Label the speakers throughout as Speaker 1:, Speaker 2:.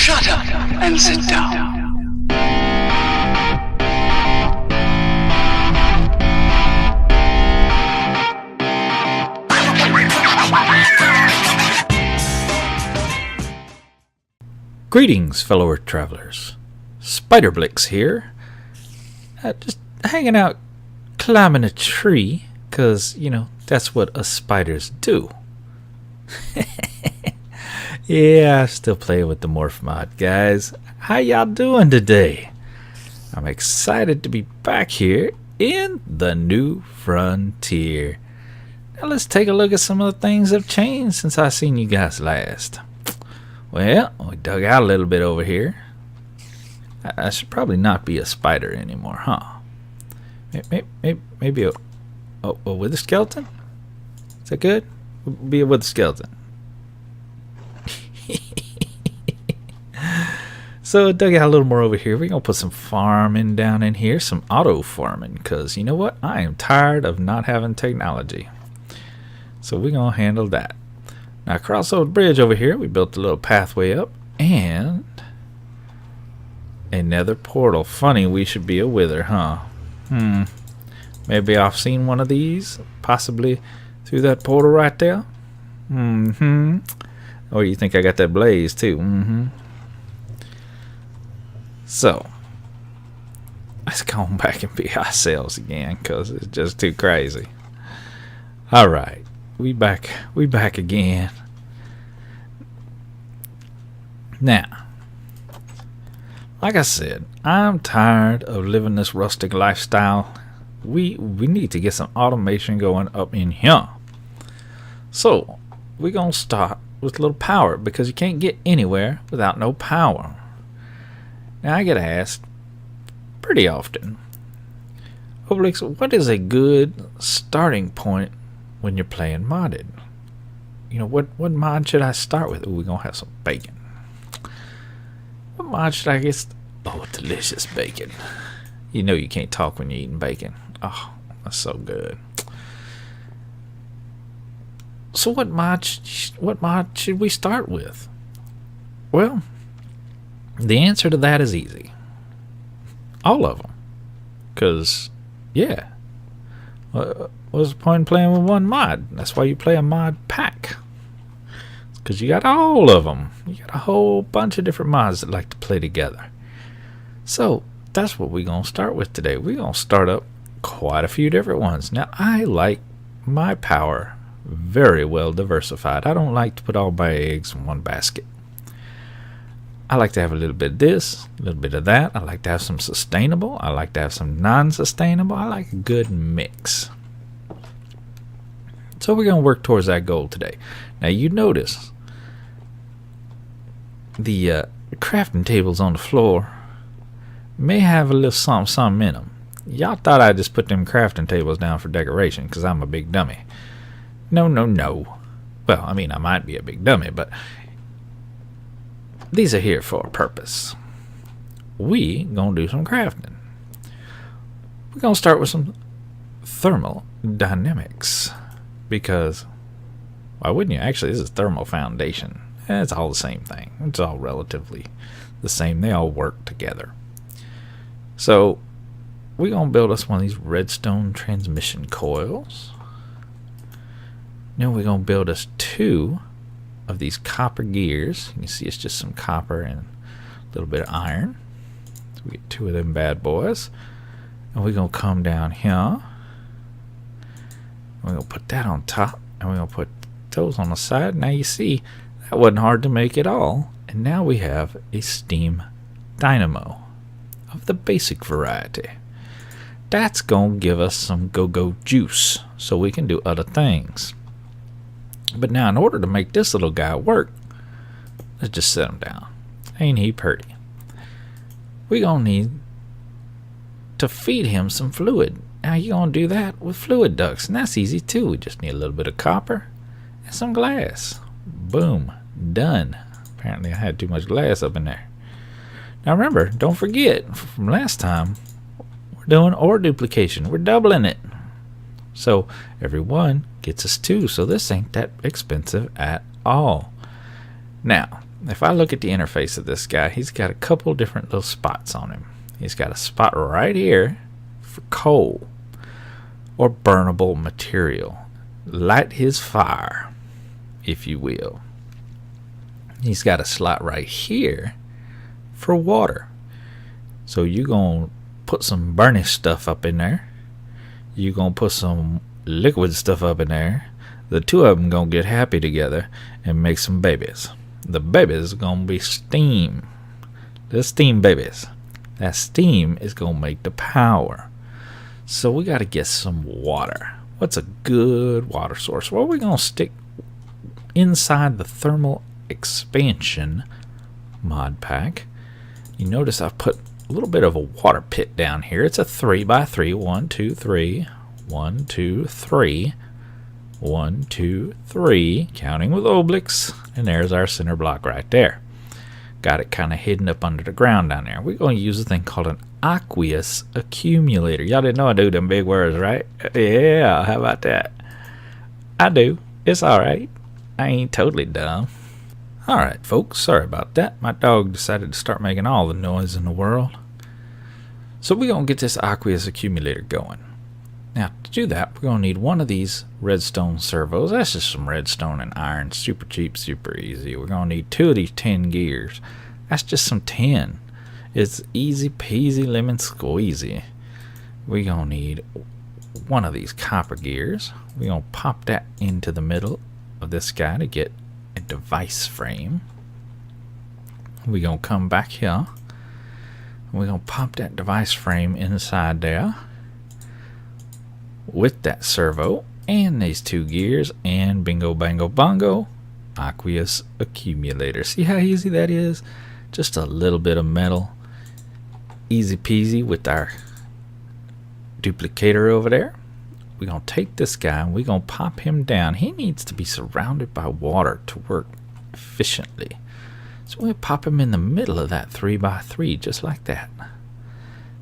Speaker 1: Shut up and sit down.
Speaker 2: Greetings, fellow Earth travelers. Oblyx here. Just hanging out, climbing a tree, because, you know, that's what us spiders do. Yeah, I still play with the Morph mod, guys. How y'all doing today? I'm excited to be back here in the new frontier. Now let's take a look at some of the things that have changed since I seen you guys last. Well, we dug out a little bit over here. I should probably not be a spider anymore, huh? Maybe a wither skeleton? Is that good? Be a wither skeleton. So dug out a little more over here. We're going to put some farming down in here, some auto farming, because you know what? I am tired of not having technology. So we're going to handle that. Now across the bridge over here, we built a little pathway up and another portal. Funny, we should be a wither, huh? Maybe I've seen one of these, possibly through that portal right there. Or you think I got that blaze too? So let's go back and be ourselves again, cause it's just too crazy. All right, we back again. Now, like I said, I'm tired of living this rustic lifestyle. We need to get some automation going up in here. So we're gonna start with a little power, because you can't get anywhere without no power. Now I get asked pretty often, Oblyx, what is a good starting point when you're playing modded? You know, what mod should I start with? Ooh, we're gonna have some bacon. What mod should I get? Oh, delicious bacon. You know you can't talk when you're eating bacon. Oh, that's so good. So what mod should we start with? Well, the answer to that is easy. All of them. Because, yeah. What's the point in playing with one mod? That's why you play a mod pack. Because you got all of them. You got a whole bunch of different mods that like to play together. So, that's what we're going to start with today. We're going to start up quite a few different ones. Now, I like my power very well diversified. I don't like to put all my eggs in one basket. I like to have a little bit of this, a little bit of that. I like to have some sustainable. I like to have some non-sustainable. I like a good mix. So we're going to work towards that goal today. Now you notice the crafting tables on the floor may have a little something in them. Y'all thought I just put them crafting tables down for decoration because I'm a big dummy. No. Well, I mean, I might be a big dummy, but these are here for a purpose. We gonna do some crafting. We're gonna start with some thermal dynamics, because why wouldn't you? Actually, this is thermal foundation. It's all the same thing. It's all relatively the same. They all work together. So we're gonna build us one of these redstone transmission coils. Then we're gonna build us two of these copper gears. You can see it's just some copper and a little bit of iron. So we get two of them bad boys. And we're going to come down here. We're going to put that on top. And we're going to put those on the side. Now you see, that wasn't hard to make at all. And now we have a steam dynamo of the basic variety. That's going to give us some go-go juice so we can do other things. But now, in order to make this little guy work, let's just set him down. Ain't he pretty? We're going to need to feed him some fluid. Now, you're going to do that with fluid ducts, and that's easy too. We just need a little bit of copper and some glass. Boom. Done. Apparently, I had too much glass up in there. Now, remember, don't forget, from last time, we're doing ore duplication. We're doubling it. So every one gets us two. So this ain't that expensive at all. Now, if I look at the interface of this guy, he's got a couple different little spots on him. He's got a spot right here for coal or burnable material. Light his fire, if you will. He's got a slot right here for water. So you're going to put some burnish stuff up in there. You're going to put some liquid stuff up in there. The two of them going to get happy together and make some babies. The babies are going to be steam. The steam babies. That steam is going to make the power. So we got to get some water. What's a good water source? Well, we're going to stick inside the thermal expansion mod pack. You notice I've put a little bit of a water pit down here. It's a 3x3. 1, 2, 3. 1, 2, 3. 1, 2, 3. Counting with Oblyx. And there's our center block right there. Got it kind of hidden up under the ground down there. We're going to use a thing called an aqueous accumulator. Y'all didn't know I do them big words, right? Yeah, how about that? I do. It's alright. I ain't totally dumb. Alright, folks. Sorry about that. My dog decided to start making all the noise in the world. So we're going to get this aqueous accumulator going. Now, to do that, we're going to need one of these redstone servos. That's just some redstone and iron. Super cheap, super easy. We're going to need 2 of these 10 gears. That's just some tin. It's easy peasy lemon squeezy. We're going to need one of these copper gears. We're going to pop that into the middle of this guy to get a device frame. We're going to come back here. We're going to pop that device frame inside there with that servo and these 2 gears, and bingo bango bongo, aqueous accumulator. See how easy that is? Just a little bit of metal, easy peasy with our duplicator over there. We're going to take this guy and we're going to pop him down. He needs to be surrounded by water to work efficiently. So we'll pop him in the middle of that 3x3 just like that.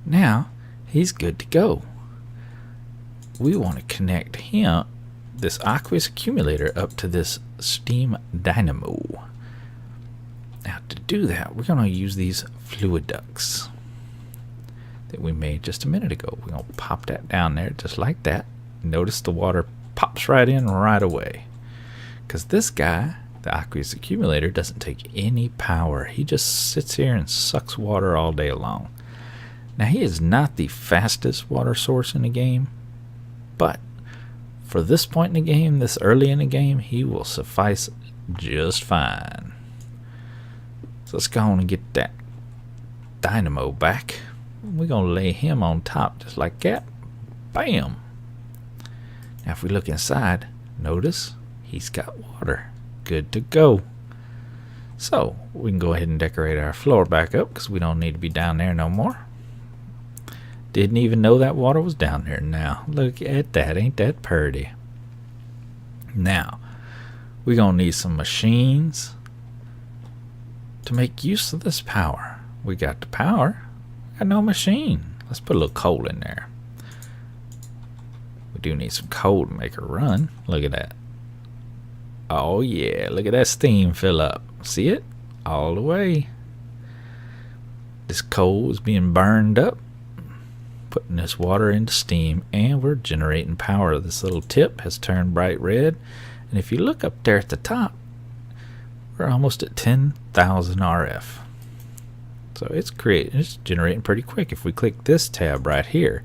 Speaker 2: Now he's good to go. We want to connect him, this aqueous accumulator, up to this steam dynamo. Now to do that, we're going to use these fluid ducts that we made just a minute ago. We're going to pop that down there just like that. Notice the water pops right in right away. Because this guy, the aqueous accumulator, doesn't take any power. He just sits here and sucks water all day long. Now he is not the fastest water source in the game, but for this point in the game, this early in the game, he will suffice just fine. So let's go on and get that dynamo back. We're going to lay him on top just like that. Bam! Now if we look inside, notice he's got water. Good to go. So we can go ahead and decorate our floor back up because we don't need to be down there no more. Didn't even know that water was down there. Now look at that. Ain't that pretty? Now we're going to need some machines to make use of this power. We got the power, got no machine. Let's put a little coal in there. We do need some coal to make her run. Look at that. Oh yeah, look at that steam fill up. See it? All the way. This coal is being burned up, putting this water into steam, and we're generating power. This little tip has turned bright red, and if you look up there at the top, we're almost at 10,000 RF. So it's generating pretty quick. If we click this tab right here,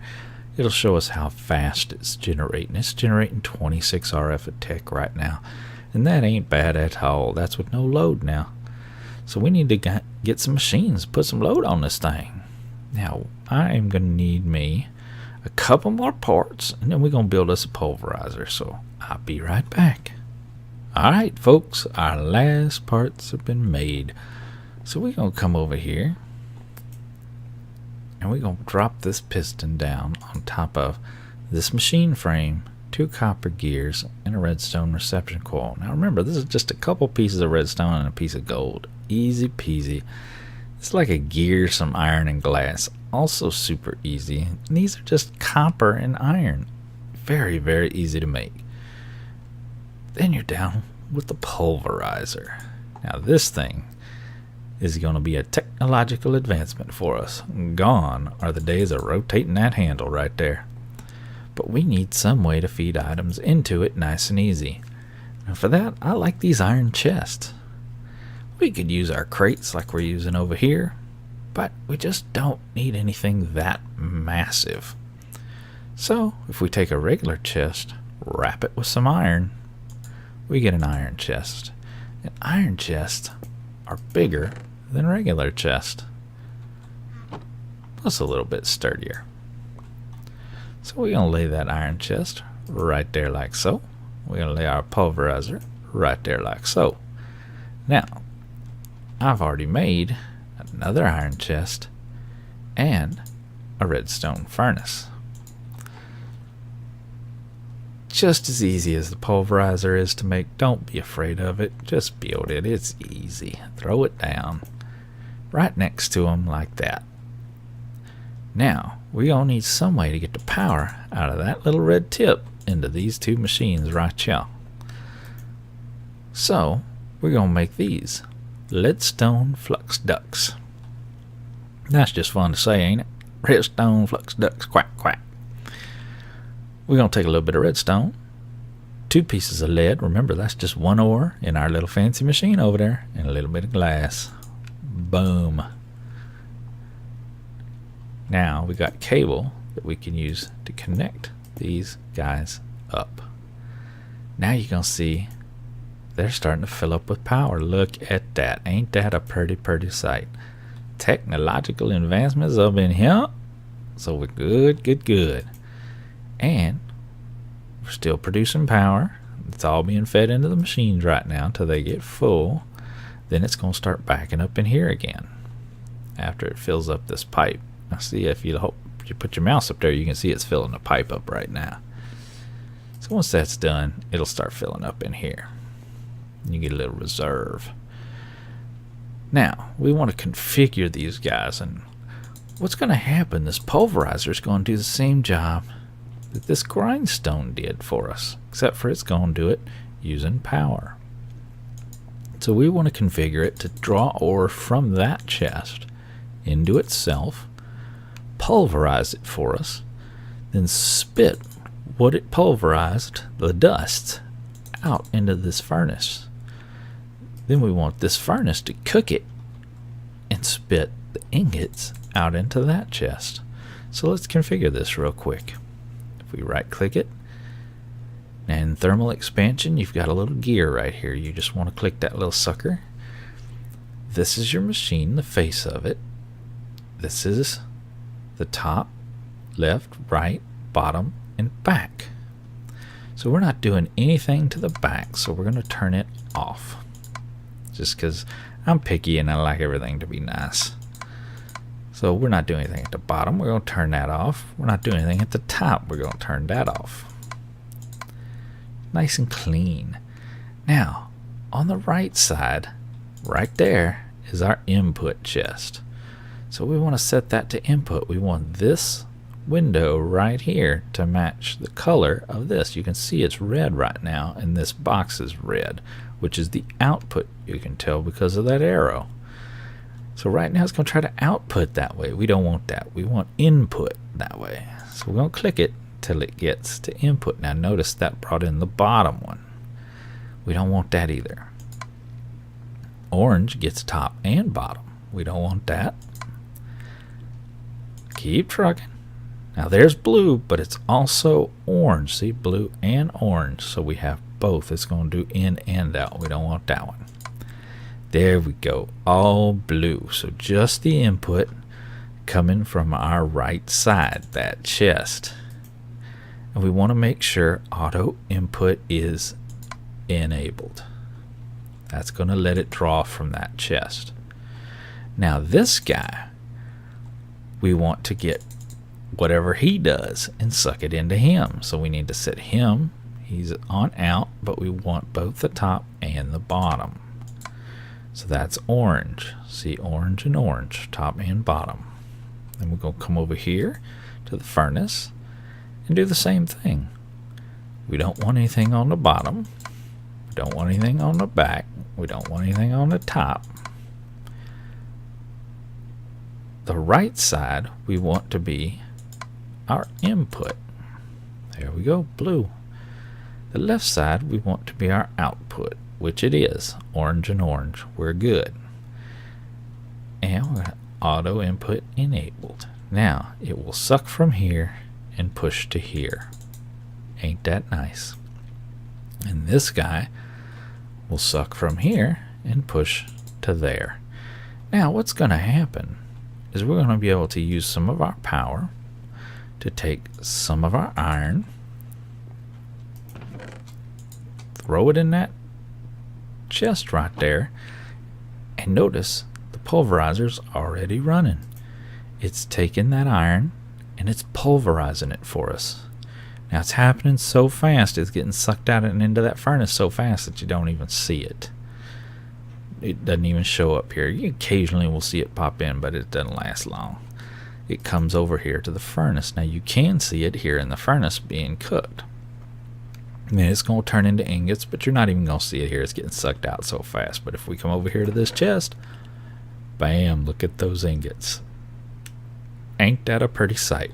Speaker 2: it'll show us how fast it's generating. It's generating 26 RF a tick right now, and that ain't bad at all. That's with no load now. So we need to get some machines, put some load on this thing. Now I am going to need me a couple more parts, and then we're going to build us a pulverizer. So I'll be right back. Alright folks, our last parts have been made. So we're going to come over here and we're going to drop this piston down on top of this machine frame, 2 copper gears, and a redstone reception coil. Now remember, this is just a couple pieces of redstone and a piece of gold. Easy peasy. It's like a gear, some iron and glass. Also super easy. And these are just copper and iron. Very, very easy to make. Then you're down with the pulverizer. Now this thing is going to be a technological advancement for us. Gone are the days of rotating that handle right there. But we need some way to feed items into it nice and easy. And for that, I like these iron chests. We could use our crates like we're using over here, but we just don't need anything that massive. So if we take a regular chest, wrap it with some iron, we get an iron chest. And iron chests are bigger than regular chests, plus a little bit sturdier. So we're going to lay that iron chest right there like so. We're going to lay our pulverizer right there like so. Now, I've already made another iron chest and a redstone furnace. Just as easy as the pulverizer is to make. Don't be afraid of it. Just build it. It's easy. Throw it down right next to them like that. Now, we're going to need some way to get the power out of that little red tip into these two machines right here. So, we're going to make these leadstone flux ducts. That's just fun to say, ain't it? Redstone flux ducts, quack, quack. We're going to take a little bit of redstone, 2 pieces of lead. Remember, that's just 1 ore in our little fancy machine over there, and a little bit of glass. Boom. Now we got cable that we can use to connect these guys up. Now you're going to see they're starting to fill up with power. Look at that. Ain't that a pretty sight? Technological advancements up in here. So we're good. And we're still producing power. It's all being fed into the machines right now until they get full. Then it's going to start backing up in here again after it fills up this pipe. Now see, if you put your mouse up there, you can see it's filling the pipe up right now. So once that's done, it'll start filling up in here. You get a little reserve. Now, we want to configure these guys, and what's going to happen, this pulverizer is going to do the same job that this grindstone did for us, except for it's going to do it using power. So we want to configure it to draw ore from that chest into itself, pulverize it for us, then spit what it pulverized, the dust, out into this furnace. Then we want this furnace to cook it and spit the ingots out into that chest. So let's configure this real quick. If we right click it, and thermal expansion, you've got a little gear right here. You just want to click that little sucker. This is your machine, the face of it. This is the top, left, right, bottom, and back. So we're not doing anything to the back, so we're going to turn it off. Just because I'm picky and I like everything to be nice. So we're not doing anything at the bottom. We're going to turn that off. We're not doing anything at the top. We're going to turn that off. Nice and clean. Now, on the right side, right there, is our input chest. So we want to set that to input. We want this window right here to match the color of this. You can see it's red right now, and this box is red, which is the output. You can tell because of that arrow. So right now it's going to try to output that way. We don't want that. We want input that way. So we're going to click it till it gets to input. Now notice that brought in the bottom one. We don't want that either. Orange gets top and bottom. We don't want that. Keep trucking. Now there's blue, but it's also orange. See, blue and orange. So we have both. It's going to do in and out. We don't want that one. There we go. All blue. So just the input coming from our right side, that chest. And we want to make sure auto input is enabled. That's going to let it draw from that chest. Now this guy, we want to get whatever he does and suck it into him. So we need to set him, he's on out, but we want both the top and the bottom. So that's orange. See, orange and orange, top and bottom. Then we're going to come over here to the furnace and do the same thing. We don't want anything on the bottom. We don't want anything on the back. We don't want anything on the top. the right side we want to be our input. There we go, blue. The left side we want to be our output, which it is, orange and orange. We're good. And we're going to auto input enabled. Now it will suck from here and push to here. Ain't that nice? And this guy will suck from here and push to there. Now what's going to happen is we're going to be able to use some of our power to take some of our iron, throw it in that chest right there, and notice the pulverizer's already running. It's taking that iron and it's pulverizing it for us. Now it's happening so fast, it's getting sucked out and into that furnace so fast that you don't even see it. It doesn't even show up here. You occasionally will see it pop in, but it doesn't last long. It comes over here to the furnace. Now you can see it here in the furnace being cooked. And it's going to turn into ingots, but you're not even going to see it here. It's getting sucked out so fast. But if we come over here to this chest, bam, look at those ingots. Ain't that a pretty sight?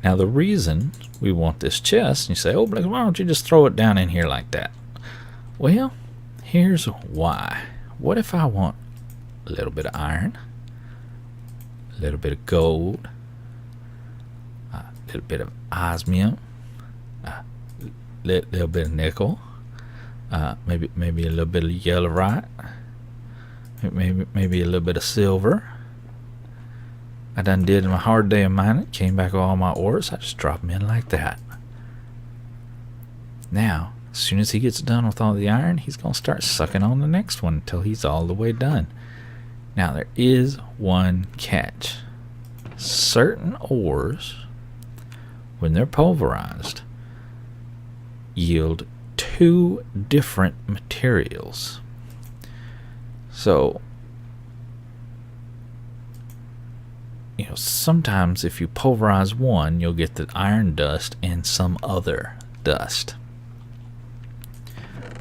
Speaker 2: Now the reason we want this chest, you say, oh, why don't you just throw it down in here like that? Well, here's why. What if I want a little bit of iron, a little bit of gold, a little bit of osmium, a little bit of nickel, maybe a little bit of yellowite, maybe a little bit of silver. I done did my hard day of mining, came back with all my ores. I just drop them in like that. Now, as soon as he gets done with all the iron, he's going to start sucking on the next one until he's all the way done. Now, there is one catch. Certain ores, when they're pulverized, yield two different materials. So, you know, sometimes if you pulverize one, you'll get the iron dust and some other dust.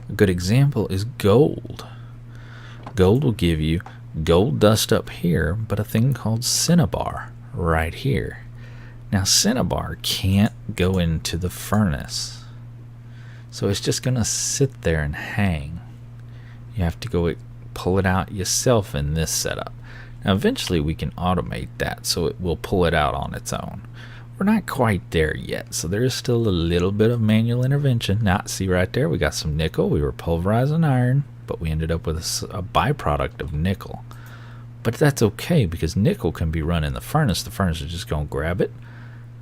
Speaker 2: A good example is gold. Gold will give you gold dust up here, but a thing called cinnabar right here. Now cinnabar can't go into the furnace, so it's just gonna sit there and hang. You have to go pull it out yourself in this setup. Now eventually we can automate that so it will pull it out on its own. We're not quite there yet, so there is still a little bit of manual intervention. Now see right there, we got some nickel. We were pulverizing iron, but we ended up with a byproduct of nickel. But that's okay, because nickel can be run in the furnace. The furnace is just going to grab it,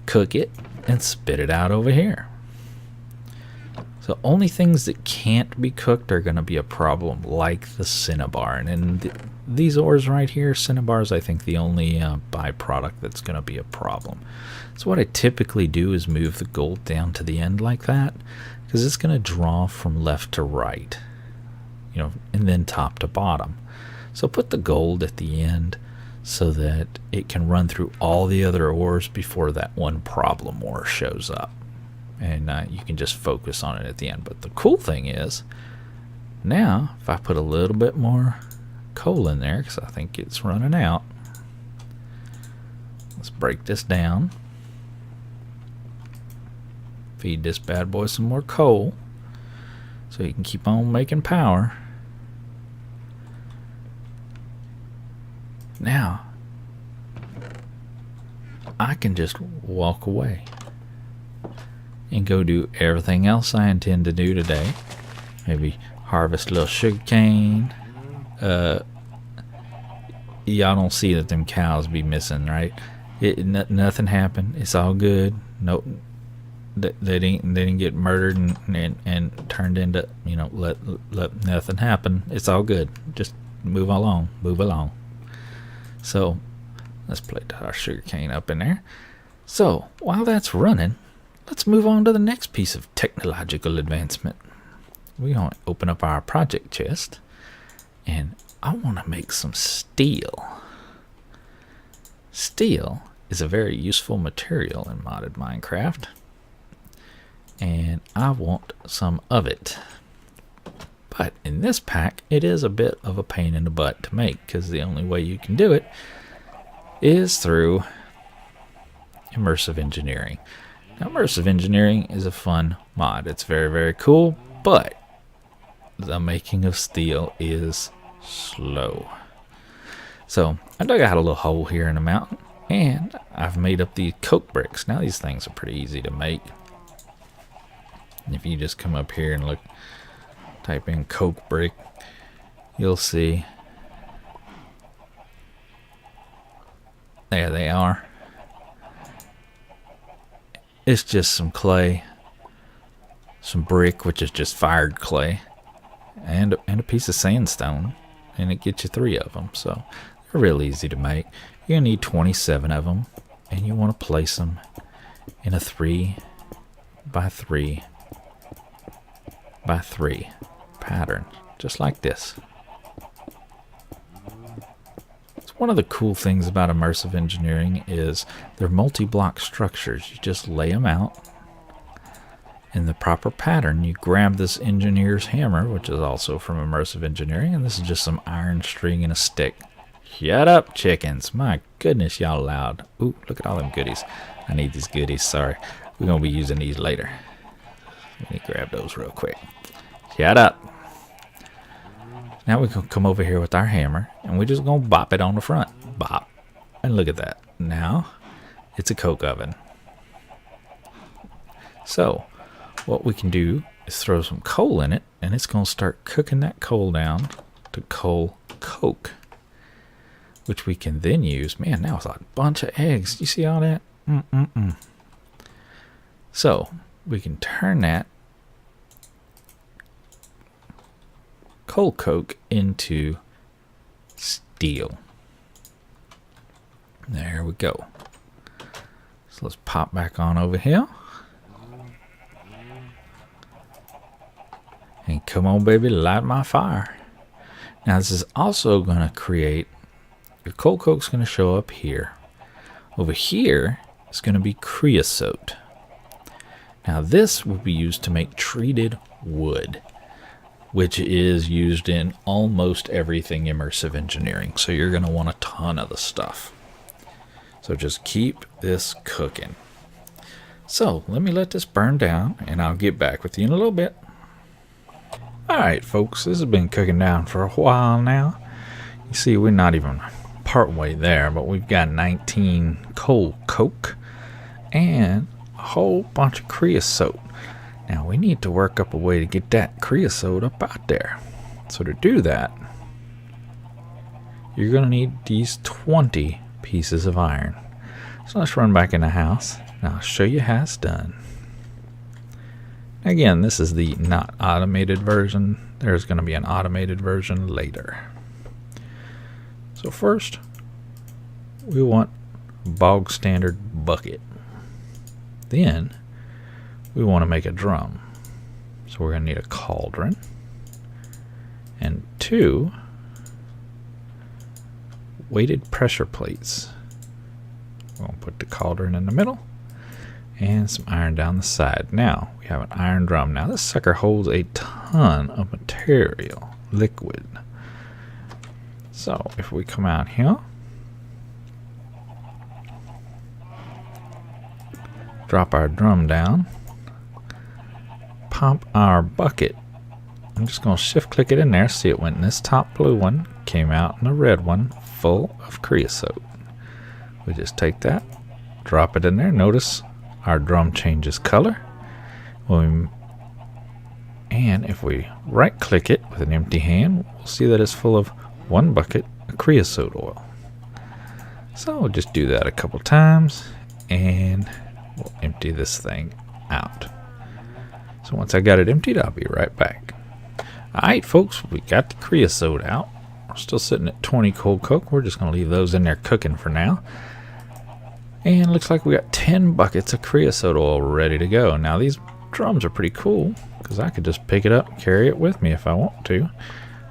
Speaker 2: cook it, and spit it out over here. So only things that can't be cooked are going to be a problem, like the cinnabar. And these ores right here, cinnabar is, I think, the only byproduct that's going to be a problem. So what I typically do is move the gold down to the end like that, because it's going to draw from left to right, you know, and then top to bottom. So put the gold at the end so that it can run through all the other ores before that one problem ore shows up. And you can just focus on it at the end. But the cool thing is, now if I put a little bit more coal in there, because I think it's running out, let's break this down, feed this bad boy some more coal so he can keep on making power. Now I can just walk away and go do everything else I intend to do today. Maybe harvest a little sugar cane. Y'all don't see that them cows be missing, right? Nothing happened. It's all good. Nope. They didn't get murdered and turned into, you know, let nothing happen. It's all good. Just move along. Move along. So let's plate our sugar cane up in there. So while that's running, let's move on to the next piece of technological advancement. We're going to open up our project chest, and I want to make some steel. Steel is a very useful material in modded Minecraft, and I want some of it. But in this pack, it is a bit of a pain in the butt to make, because the only way you can do it is through Immersive Engineering. Now, Immersive Engineering is a fun mod. It's very, very cool, but the making of steel is slow. So I dug out a little hole here in the mountain, and I've made up the coke bricks. Now these things are pretty easy to make. And if you just come up here and look, type in coke brick, you'll see. There they are. It's just some clay, some brick, which is just fired clay, and a piece of sandstone, and it gets you 3 of them. So they're real easy to make. You're gonna need 27 of them, and you want to place them in a 3 by 3 by 3 pattern, just like this. One of the cool things about immersive engineering is they're multi-block structures. You just lay them out in the proper pattern. You grab this engineer's hammer, which is also from immersive engineering, and this is just some iron string and a stick. Shut up, chickens. My goodness, y'all loud. Ooh, look at all them goodies. I need these goodies, sorry. We're going to be using these later. Let me grab those real quick. Shut up. Now we can come over here with our hammer, and we're just going to bop it on the front. Bop. And look at that. Now, it's a coke oven. So, what we can do is throw some coal in it, and it's going to start cooking that coal down to coal coke, which we can then use. Man, now it's a bunch of eggs. You see all that? So, we can turn that coal coke into steel. There we go. So let's pop back on over here. And come on, baby, light my fire. Now this is also going to create, your coal coke's going to show up here. Over here is going to be creosote. Now this will be used to make treated wood, which is used in almost everything immersive engineering. So you're going to want a ton of the stuff. So just keep this cooking. So let me let this burn down, and I'll get back with you in a little bit. Alright folks, this has been cooking down for a while now. You see, we're not even part way there, but we've got 19 coal coke and a whole bunch of creosote. Now we need to work up a way to get that creosote up out there. So to do that, you're going to need these 20 pieces of iron. So let's run back in the house, and I'll show you how it's done. Again, this is the not automated version. There's going to be an automated version later. So first, we want a bog standard bucket. Then we want to make a drum. So we're going to need a cauldron and 2 weighted pressure plates. We'll put the cauldron in the middle and some iron down the side. Now we have an iron drum. Now this sucker holds a ton of material, liquid. So if we come out here, drop our drum down, pump our bucket. I'm just going to shift click it in there. See, it went in this top blue one, came out in the red one full of creosote. We just take that, drop it in there. Notice our drum changes color. And if we right click it with an empty hand, we'll see that it's full of 1 bucket of creosote oil. So we'll just do that a couple times, and we'll empty this thing out. So once I got it emptied, I'll be right back. Alright folks, we got the creosote out. We're still sitting at 20 coal coke. We're just going to leave those in there cooking for now. And looks like we got 10 buckets of creosote oil ready to go. Now these drums are pretty cool, because I could just pick it up and carry it with me if I want to.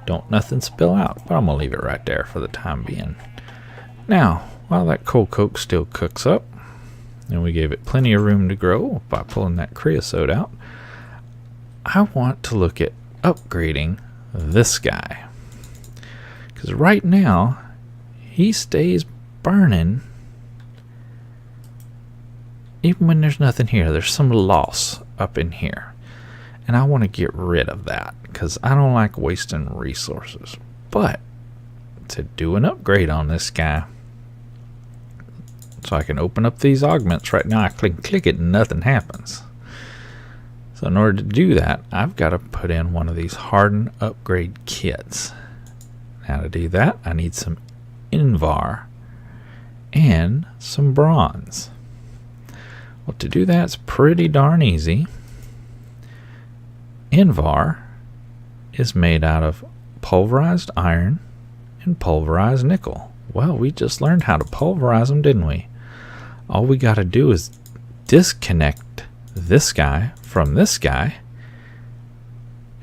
Speaker 2: Don't nothing spill out, but I'm going to leave it right there for the time being. Now, while that coal coke still cooks up, and we gave it plenty of room to grow by pulling that creosote out, I want to look at upgrading this guy. Because right now, he stays burning even when there's nothing here. There's some loss up in here, and I want to get rid of that because I don't like wasting resources. But to do an upgrade on this guy, so I can open up these augments right now, I click it and nothing happens. So in order to do that, I've got to put in one of these hardened upgrade kits. Now to do that, I need some Invar and some bronze. Well, to do that, it's pretty darn easy. Invar is made out of pulverized iron and pulverized nickel. Well, we just learned how to pulverize them, didn't we? All we got to do is disconnect this guy from this guy,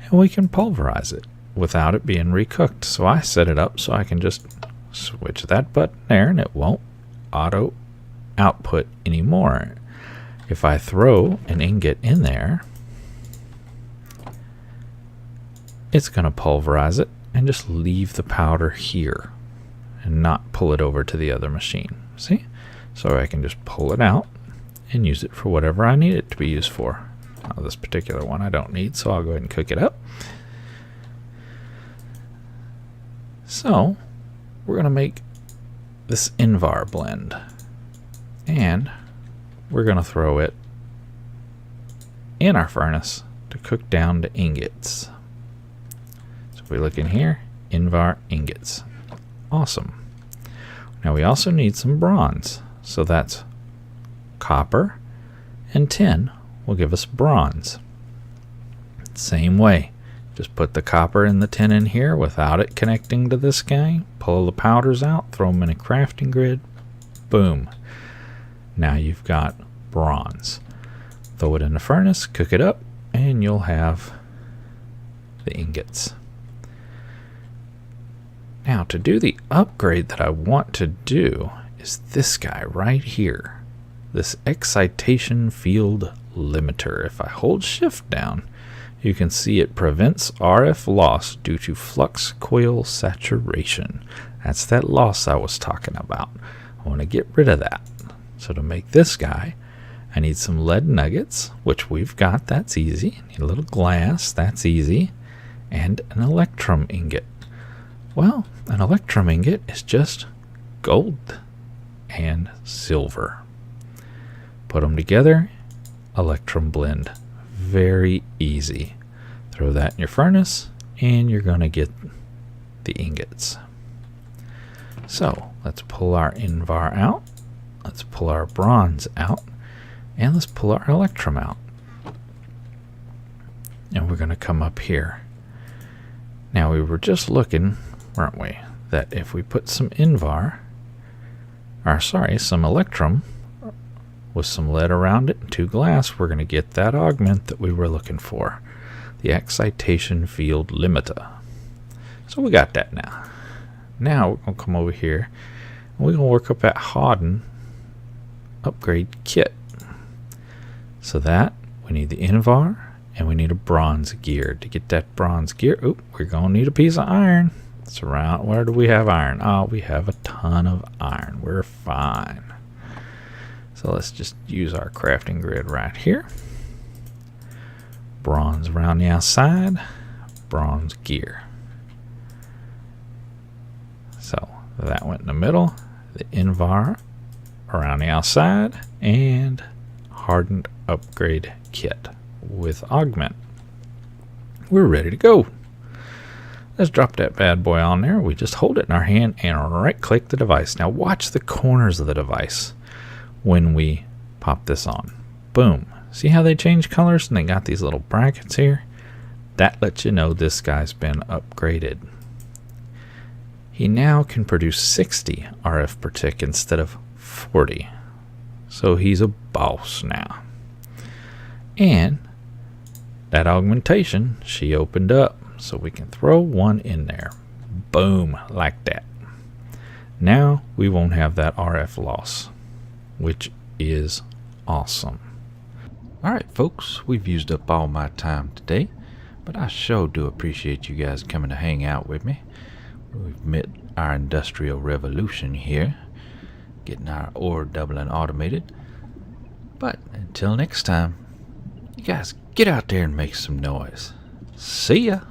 Speaker 2: and we can pulverize it without it being recooked. So I set it up so I can just switch that button there, and it won't auto output anymore. If I throw an ingot in there, it's going to pulverize it and just leave the powder here and not pull it over to the other machine. See? So I can just pull it out and use it for whatever I need it to be used for. Now, this particular one I don't need, so I'll go ahead and cook it up. So we're going to make this Invar blend, and we're going to throw it in our furnace to cook down to ingots. So if we look in here, Invar ingots. Awesome. Now we also need some bronze. So that's copper and tin will give us bronze. Same way. Just put the copper and the tin in here without it connecting to this guy. Pull the powders out, throw them in a crafting grid. Boom. Now you've got bronze. Throw it in the furnace, cook it up, and you'll have the ingots. Now to do the upgrade that I want to do is this guy right here. This excitation field limiter. If I hold shift down, you can see it prevents RF loss due to flux coil saturation. That's that loss I was talking about. I want to get rid of that. So to make this guy, I need some lead nuggets, which we've got. That's easy. I need a little glass. That's easy. And an electrum ingot. Well, an electrum ingot is just gold and silver. Put them together, electrum blend. Very easy. Throw that in your furnace, and you're going to get the ingots. So let's pull our Invar out. Let's pull our bronze out, and let's pull our electrum out. And we're going to come up here. Now we were just looking, weren't we, that if we put some Invar, or sorry, some electrum with some lead around it and 2 glass, we're going to get that augment that we were looking for, the excitation field limiter. So we got that now. Now we're going to come over here and we're going to work up that hardened upgrade kit. So that we need the Invar and we need a bronze gear. To get that bronze gear, we're going to need a piece of iron. It's around, where do we have iron? Oh, we have a ton of iron. We're fine. So let's just use our crafting grid right here. Bronze around the outside, bronze gear. So that went in the middle, the Invar around the outside, and hardened upgrade kit with augment. We're ready to go. Let's drop that bad boy on there. We just hold it in our hand and right click the device. Now watch the corners of the device when we pop this on. Boom. See how they change colors and they got these little brackets here? That lets you know this guy's been upgraded. He now can produce 60 RF per tick instead of 40. So he's a boss now. And that augmentation, she opened up. So we can throw one in there. Boom, like that. Now we won't have that RF loss, which is awesome. Alright folks, we've used up all my time today, but I sure do appreciate you guys coming to hang out with me. We've met our industrial revolution here. getting our ore doubling automated. But until next time, you guys get out there and make some noise. See ya!